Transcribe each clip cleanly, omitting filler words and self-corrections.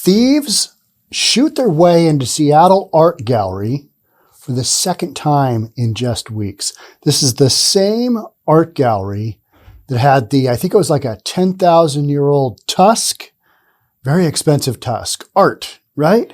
Thieves shoot their way into Seattle Art Gallery for the second time in just weeks. This is the same art gallery that had I think it was like a 10,000-year-old tusk, very expensive tusk. Art, right?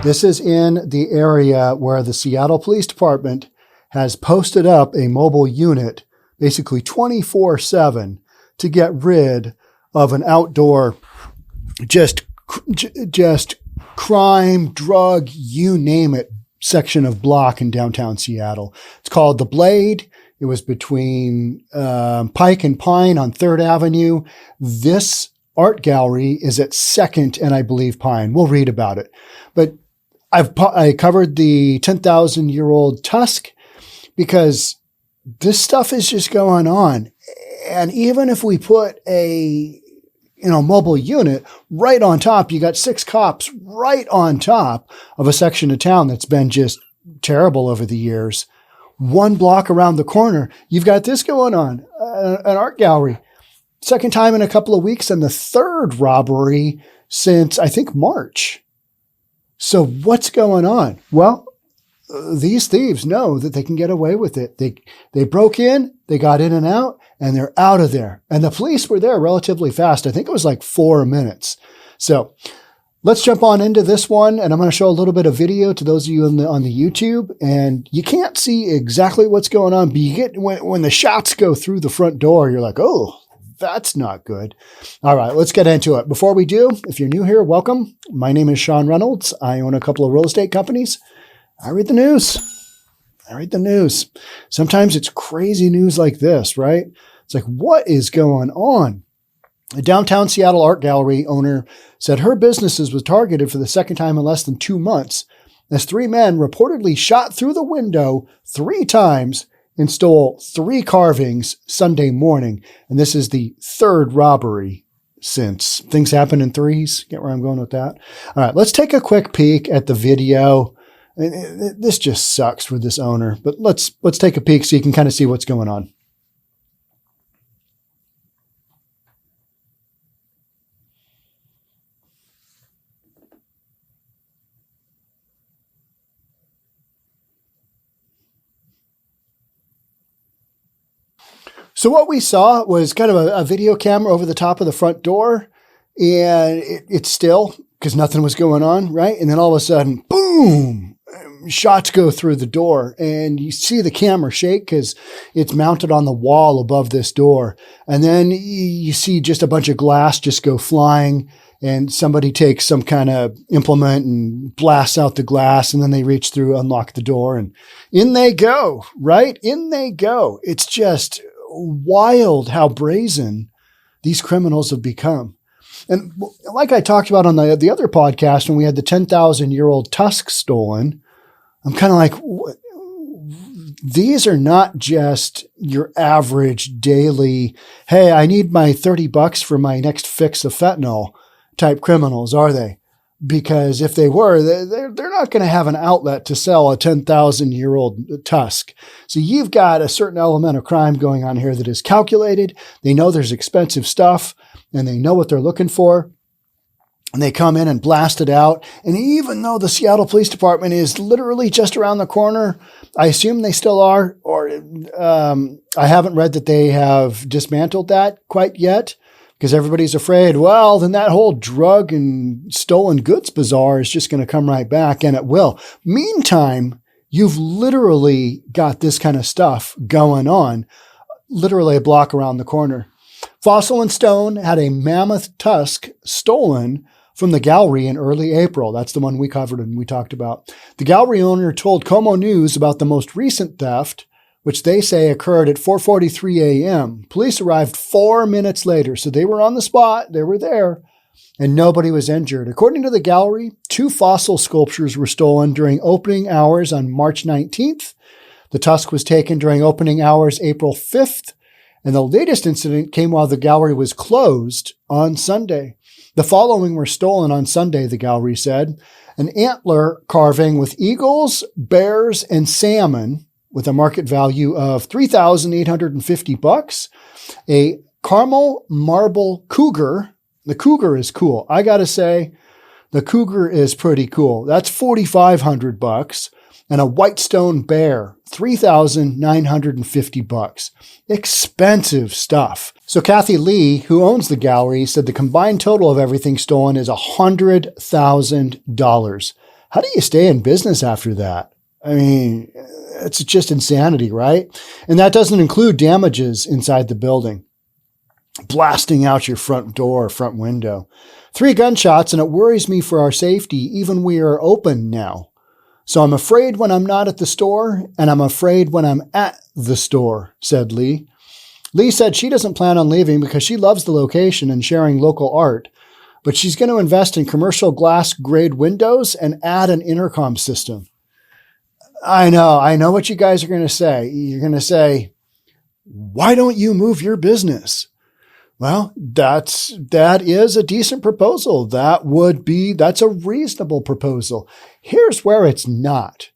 This is in the area where the Seattle Police Department has posted up a mobile unit, basically 24/7, to get rid of an outdoor, just crime, drug, you name it, section of block in downtown Seattle. It's called The Blade. It was between Pike and Pine on 3rd Avenue. This art gallery is at 2nd and I believe Pine. We'll read about it. But I covered the 10,000-year-old tusk because this stuff is just going on. And even if we put a mobile unit right on top, you got 6 cops right on top of a section of town that's been just terrible over the years. 1 block around the corner, you've got this going on, an art gallery. Second time in a couple of weeks, and the 3rd robbery since, I think, March. So what's going on? Well, these thieves know that they can get away with it. They broke in, they got in and out, and they're out of there. And the police were there relatively fast. I think it was like 4 minutes. So let's jump on into this one, and I'm going to show a little bit of video to those of you on the YouTube. And you can't see exactly what's going on, but you get when the shots go through the front door, you're like, oh, that's not good. All right, let's get into it. Before we do, if you're new here, welcome. My name is Sean Reynolds. I own a couple of real estate companies. I read the news. Sometimes it's crazy news like this, right? It's like, what is going on? A downtown Seattle art gallery owner said her businesses was targeted for the second time in less than 2 months as 3 men reportedly shot through the window 3 times and stole 3 carvings Sunday morning. And this is the 3rd robbery since. Things happen in threes. Get where I'm going with that? All right, let's take a quick peek at the video. This just sucks for this owner, but let's take a peek so you can kind of see what's going on. So what we saw was kind of a video camera over the top of the front door, and it's still because nothing was going on, right? And then all of a sudden, boom, shots go through the door, and you see the camera shake because it's mounted on the wall above this door. And then you see just a bunch of glass just go flying, and somebody takes some kind of implement and blasts out the glass, and then they reach through, unlock the door, and in they go, right? In they go. It's just wild how brazen these criminals have become. And like I talked about on the other podcast, when we had the 10,000-year-old tusk stolen, I'm kind of like, these are not just your average daily, hey, I need my $30 for my next fix of fentanyl type criminals, are they? Because if they were, they're not going to have an outlet to sell a 10,000-year-old tusk. So you've got a certain element of crime going on here that is calculated. They know there's expensive stuff, and they know what they're looking for. And they come in and blast it out. And even though the Seattle Police Department is literally just around the corner, I assume they still are, or I haven't read that they have dismantled that quite yet. Because everybody's afraid, well, then that whole drug and stolen goods bazaar is just going to come right back, and it will. Meantime, you've literally got this kind of stuff going on, literally a block around the corner. Fossil and Stone had a mammoth tusk stolen from the gallery in early April. That's the one we covered and we talked about. The gallery owner told KOMO News about the most recent theft, which they say occurred at 4:43 a.m. Police arrived 4 minutes later, so they were on the spot, they were there, and nobody was injured. According to the gallery, 2 fossil sculptures were stolen during opening hours on March 19th. The tusk was taken during opening hours April 5th, and the latest incident came while the gallery was closed on Sunday. The following were stolen on Sunday, the gallery said, an antler carving with eagles, bears, and salmon with a market value of $3,850, a caramel marble cougar. The cougar is cool. I got to say, the cougar is pretty cool. That's $4,500. And a whitestone bear, $3,950. Expensive stuff. So Kathy Lee, who owns the gallery, said the combined total of everything stolen is $100,000. How do you stay in business after that? I mean, it's just insanity, right? And that doesn't include damages inside the building. Blasting out your front door, front window. 3 gunshots, and it worries me for our safety, even we are open now. So I'm afraid when I'm not at the store, and I'm afraid when I'm at the store, said Lee. Lee said she doesn't plan on leaving because she loves the location and sharing local art, but she's going to invest in commercial glass grade windows and add an intercom system. I know what you guys are going to say. You're going to say, why don't you move your business? Well, that is a decent proposal. That's a reasonable proposal. Here's where it's not.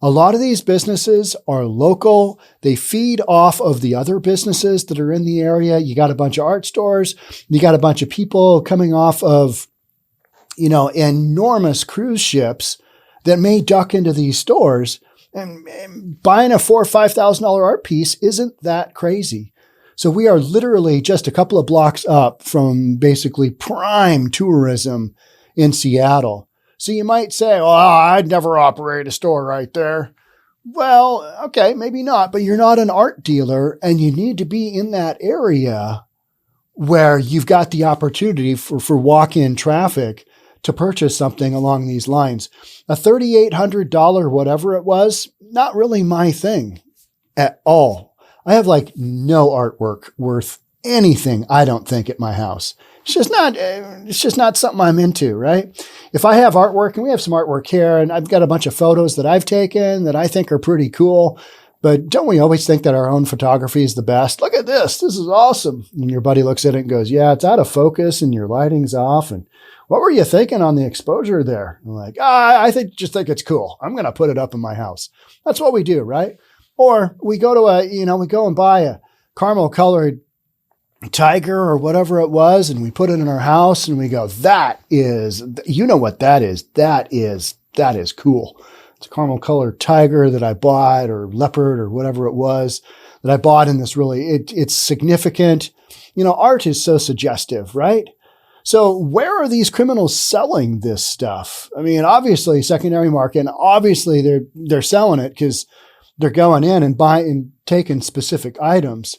A lot of these businesses are local. They feed off of the other businesses that are in the area. You got a bunch of art stores. You got a bunch of people coming off of, enormous cruise ships that may duck into these stores, and buying a $4,000 or $5,000 art piece isn't that crazy. So we are literally just a couple of blocks up from basically prime tourism in Seattle. So you might say, oh, I'd never operate a store right there. Well, okay, maybe not, but you're not an art dealer, and you need to be in that area where you've got the opportunity for walk-in traffic to purchase something along these lines. A $3,800, whatever it was, not really my thing at all. I have no artwork worth anything, I don't think, at my house. It's just not something I'm into, right? If I have artwork, and we have some artwork here, and I've got a bunch of photos that I've taken that I think are pretty cool, but don't we always think that our own photography is the best? Look at this. This is awesome. And your buddy looks at it and goes, yeah, it's out of focus and your lighting's off. And what were you thinking on the exposure there? I'm like, I just think it's cool. I'm going to put it up in my house. That's what we do, right? Or we go to we go and buy a caramel colored tiger or whatever it was, and we put it in our house and we go, that is, what that is. That is cool. It's a caramel colored tiger that I bought, or leopard or whatever it was that I bought in this it's significant. Art is so suggestive, right? So where are these criminals selling this stuff? I mean, obviously secondary market, and obviously they're selling it because they're going in and buying and taking specific items.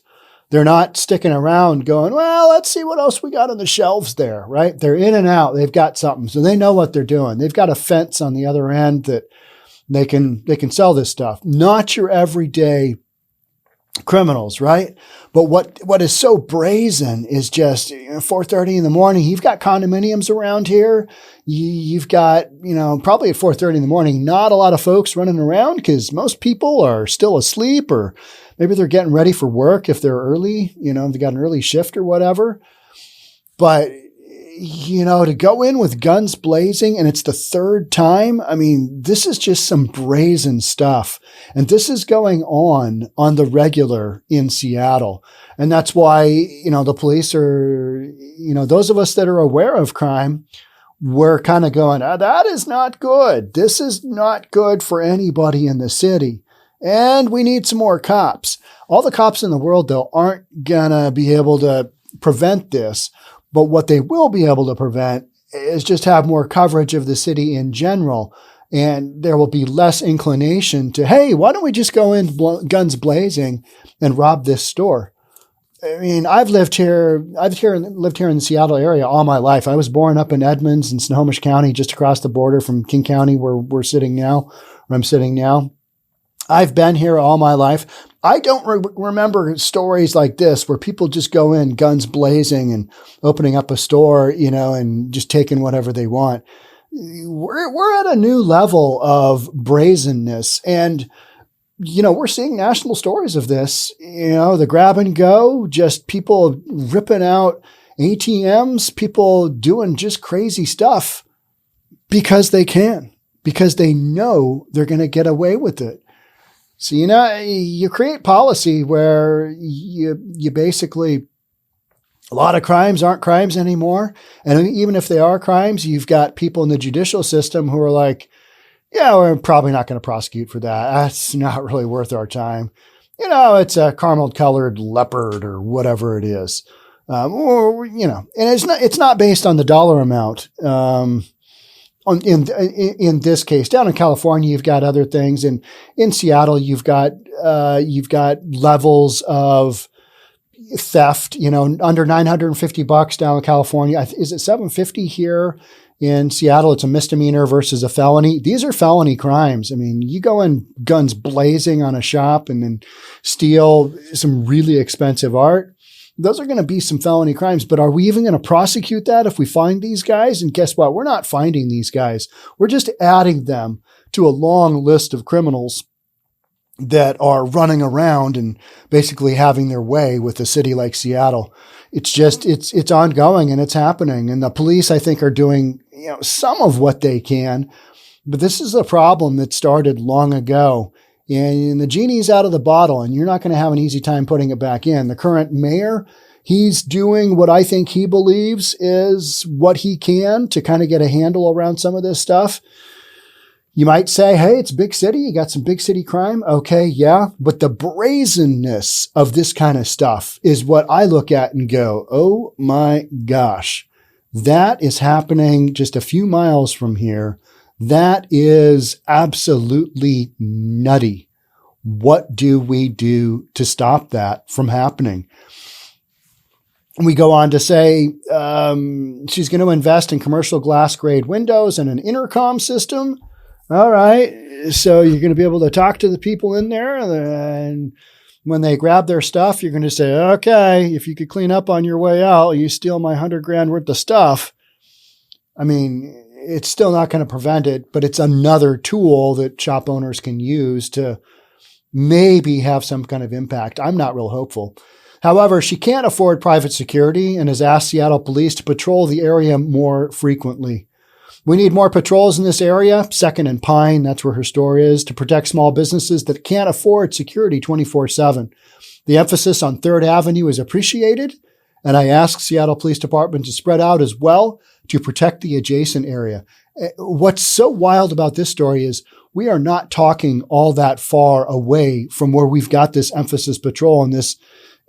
They're not sticking around going, well, let's see what else we got on the shelves there, right? They're in and out. They've got something. So they know what they're doing. They've got a fence on the other end that they can sell this stuff. Not your everyday criminals, right? But what is so brazen is just 4:30 in the morning. You've got condominiums around here. You've got, probably at 4:30 in the morning, not a lot of folks running around because most people are still asleep, or maybe they're getting ready for work if they're early, they got an early shift or whatever. But, to go in with guns blazing, and it's the third time, I mean, this is just some brazen stuff. And this is going on the regular in Seattle. And that's why, the police are, those of us that are aware of crime, we're kind of going, that is not good. This is not good for anybody in the city. And we need some more cops. All the cops in the world, though, aren't going to be able to prevent this. But what they will be able to prevent is just have more coverage of the city in general. And there will be less inclination to, hey, why don't we just go in guns blazing and rob this store? I mean, I've lived here in the Seattle area all my life. I was born up in Edmonds in Snohomish County, just across the border from King County, where I'm sitting now. I've been here all my life. I don't remember stories like this where people just go in guns blazing and opening up a store, and just taking whatever they want. We're at a new level of brazenness, and we're seeing national stories of this. The grab and go, just people ripping out ATMs, people doing just crazy stuff. because they can, because they know they're going to get away with it. So, you create policy where you basically, a lot of crimes aren't crimes anymore. And even if they are crimes, you've got people in the judicial system who are like, yeah, we're probably not going to prosecute for that. That's not really worth our time. It's a caramel-colored leopard or whatever it is. And it's not based on the dollar amount. In this case, down in California, you've got other things. And in Seattle, you've got levels of theft, under $950 down in California. Is it $750 here? In Seattle, it's a misdemeanor versus a felony. These are felony crimes. I mean, you go in guns blazing on a shop and then steal some really expensive art. Those are going to be some felony crimes, but are we even going to prosecute that if we find these guys? And guess what? We're not finding these guys. We're just adding them to a long list of criminals that are running around and basically having their way with a city like Seattle. It's just, it's ongoing and it's happening. And the police, I think, are doing, some of what they can, but this is a problem that started long ago. And the genie's out of the bottle, and you're not going to have an easy time putting it back in. The current mayor, he's doing what I think he believes is what he can to kind of get a handle around some of this stuff. You might say, hey, it's a big city. You got some big city crime. Okay, yeah. But the brazenness of this kind of stuff is what I look at and go, oh my gosh, that is happening just a few miles from here. That is absolutely nutty. What do we do to stop that from happening? We go on to say she's going to invest in commercial glass grade windows and an intercom system. All right. So you're going to be able to talk to the people in there. And when they grab their stuff, you're going to say, okay, if you could clean up on your way out, you steal my $100,000 worth of stuff. I mean, it's still not going to prevent it, but it's another tool that shop owners can use to maybe have some kind of impact. I'm not real hopeful. However, she can't afford private security and has asked Seattle police to patrol the area more frequently. We need more patrols in this area, 2nd and Pine, that's where her store is, to protect small businesses that can't afford security 24/7. The emphasis on 3rd Avenue is appreciated, and I asked Seattle Police Department to spread out as well to protect the adjacent area. What's so wild about this story is we are not talking all that far away from where we've got this emphasis patrol and this,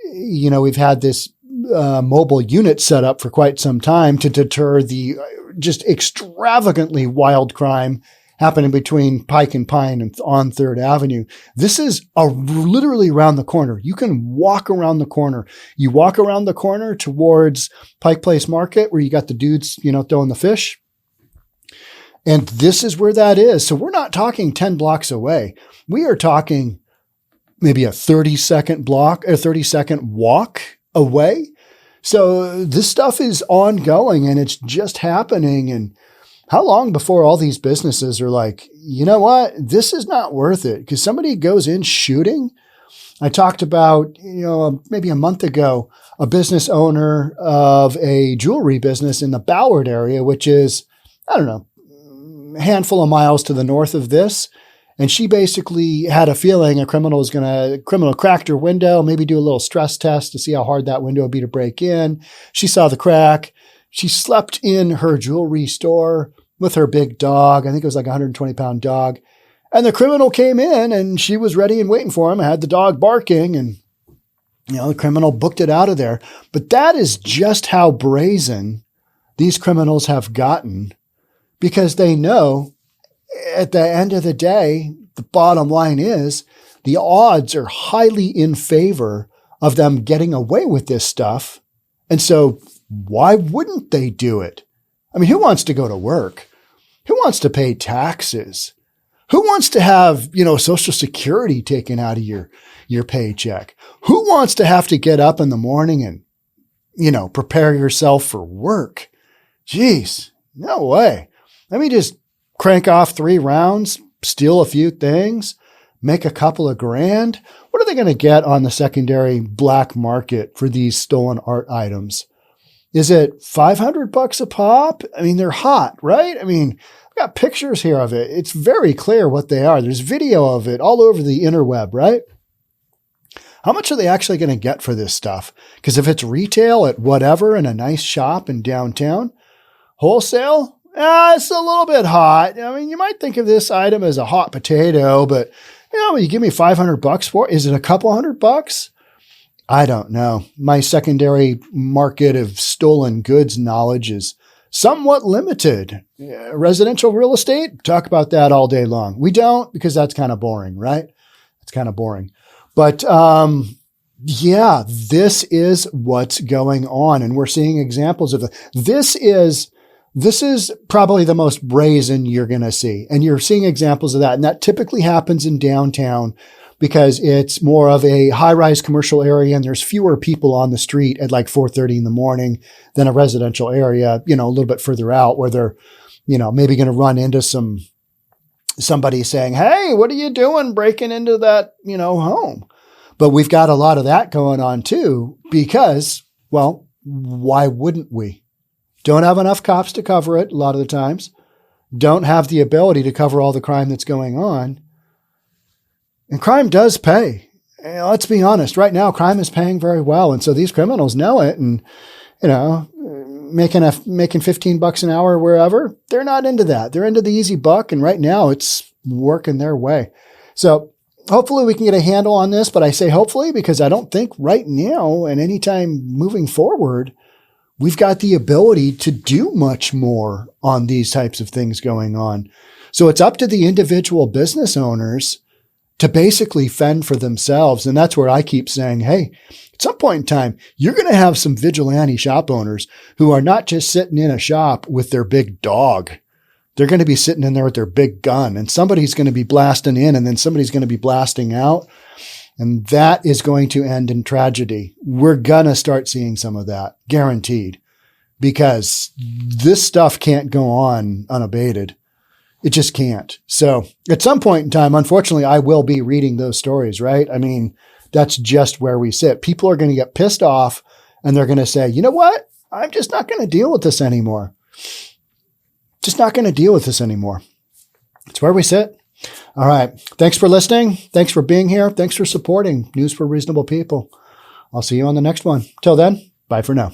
we've had this mobile unit set up for quite some time to deter the just extravagantly wild crime happening between Pike and Pine and on 3rd Avenue. This is literally around the corner. You can walk around the corner. You walk around the corner towards Pike Place Market where you got the dudes, throwing the fish. And this is where that is. So we're not talking 10 blocks away. We are talking maybe a 30-second block or 30-second walk away. So this stuff is ongoing and it's just happening. And how long before all these businesses are like, you know what, this is not worth it? Because somebody goes in shooting. I talked about, maybe a month ago, a business owner of a jewelry business in the Ballard area, which is, I don't know, a handful of miles to the north of this. And she basically had a feeling a criminal cracked her window, maybe do a little stress test to see how hard that window would be to break in. She saw the crack. She slept in her jewelry store with her big dog. I think it was like a 120-pound dog. And the criminal came in and she was ready and waiting for him. I had the dog barking and, the criminal booked it out of there. But that is just how brazen these criminals have gotten because they know at the end of the day, the bottom line is the odds are highly in favor of them getting away with this stuff. And so why wouldn't they do it? I mean, who wants to go to work? Who wants to pay taxes? Who wants to have, Social Security taken out of your paycheck? Who wants to have to get up in the morning and, prepare yourself for work? Jeez, no way. Let me just crank off 3 rounds, steal a few things, make a couple of grand. What are they going to get on the secondary black market for these stolen art items? Is it $500 a pop? I mean, they're hot, right? I mean, I've got pictures here of it. It's very clear what they are. There's video of it all over the interweb, right? How much are they actually going to get for this stuff? Because if it's retail at whatever in a nice shop in downtown, wholesale, it's a little bit hot. I mean, you might think of this item as a hot potato, but you give me $500 for it. Is it a couple $100? I don't know. My secondary market of stolen goods knowledge is somewhat limited. Residential real estate, talk about that all day long. We don't, because that's kind of boring, right? It's kind of boring. But yeah, this is what's going on. And we're seeing examples of it. This is probably the most brazen you're going to see. And you're seeing examples of that. And that typically happens in downtown because it's more of a high-rise commercial area and there's fewer people on the street at like 4:30 in the morning than a residential area, a little bit further out where they're, maybe going to run into somebody saying, hey, what are you doing breaking into that, home? But we've got a lot of that going on too, because, well, why wouldn't we? Don't have enough cops to cover it a lot of the times. Don't have the ability to cover all the crime that's going on. And crime does pay. Let's be honest. Right now, crime is paying very well. And so these criminals know it. And, making $15 an hour wherever, they're not into that. They're into the easy buck. And right now it's working their way. So hopefully we can get a handle on this, but I say hopefully because I don't think right now and anytime moving forward, we've got the ability to do much more on these types of things going on. So it's up to the individual business owners to basically fend for themselves. And that's where I keep saying, hey, at some point in time, you're going to have some vigilante shop owners who are not just sitting in a shop with their big dog. They're going to be sitting in there with their big gun, and somebody's going to be blasting in and then somebody's going to be blasting out. And that is going to end in tragedy. We're going to start seeing some of that, guaranteed, because this stuff can't go on unabated. It just can't. So at some point in time, unfortunately, I will be reading those stories, right? I mean, that's just where we sit. People are going to get pissed off and they're going to say, you know what? I'm just not going to deal with this anymore. Just not going to deal with this anymore. It's where we sit. All right. Thanks for listening. Thanks for being here. Thanks for supporting News for Reasonable People. I'll see you on the next one. Till then, bye for now.